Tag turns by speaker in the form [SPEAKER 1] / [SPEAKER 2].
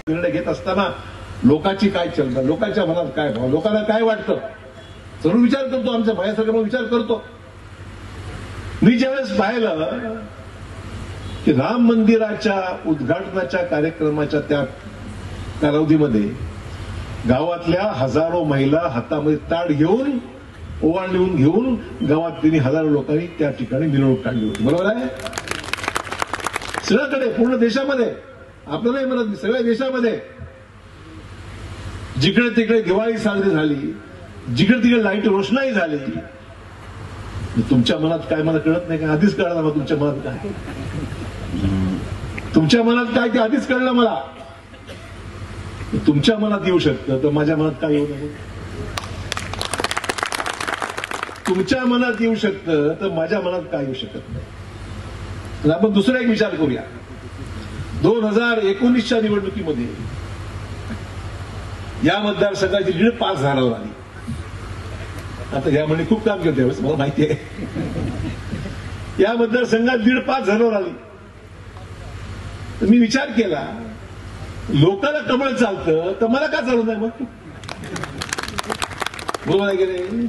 [SPEAKER 1] निर्णय घेत असताना लोकांची काय चलना, लोकांच्या मनात काय भाव, लोकांना काय वाटतं, सर्व विचार करतो. आमच्या माझ्यासारखा विचार करतो. मी ज्यावेळेस पाहिलं की राम मंदिराच्या उद्घाटनाच्या कार्यक्रमाच्या त्या कालावधीमध्ये गावातल्या हजारो महिला हातामध्ये ताट घेऊन, ओवाळणी घेऊन गावात त्यांनी हजारो लोकांनी त्या ठिकाणी मिरवणूक काढली होती. बरोबर आहे? सगळीकडे पूर्ण देशामध्ये, आपलं नाही म्हणत, सगळ्या देशामध्ये जिकडे तिकडे दिवाळी साजरी झाली, जिकडे तिकडे लाईट रोषणाई झाली. तुमच्या मनात काय मला कळत नाही का? आधीच कळलं मला तुमच्या मनात काय, तुमच्या मनात काय ते आधीच कळलं मला. तुमच्या मनात येऊ शकतं तर माझ्या मनात काय येऊ नये? तुमच्या मनात येऊ शकतं तर माझ्या मनात काय येऊ शकत नाही. तर आपण दुसरा एक विचार करूया. 2019च्या निवडणुकीमध्ये या मतदारसंघाची लीड 5,000वर आली. आता या म्हणे खूप काम केलं त्यावेळेस, मला माहिती आहे. या मतदारसंघात लीड 5,000वर आली. तर मी विचार केला, लोकांना कमळ चालतं तर मला का चालू नाही? मग बरोबर आहे की नाही?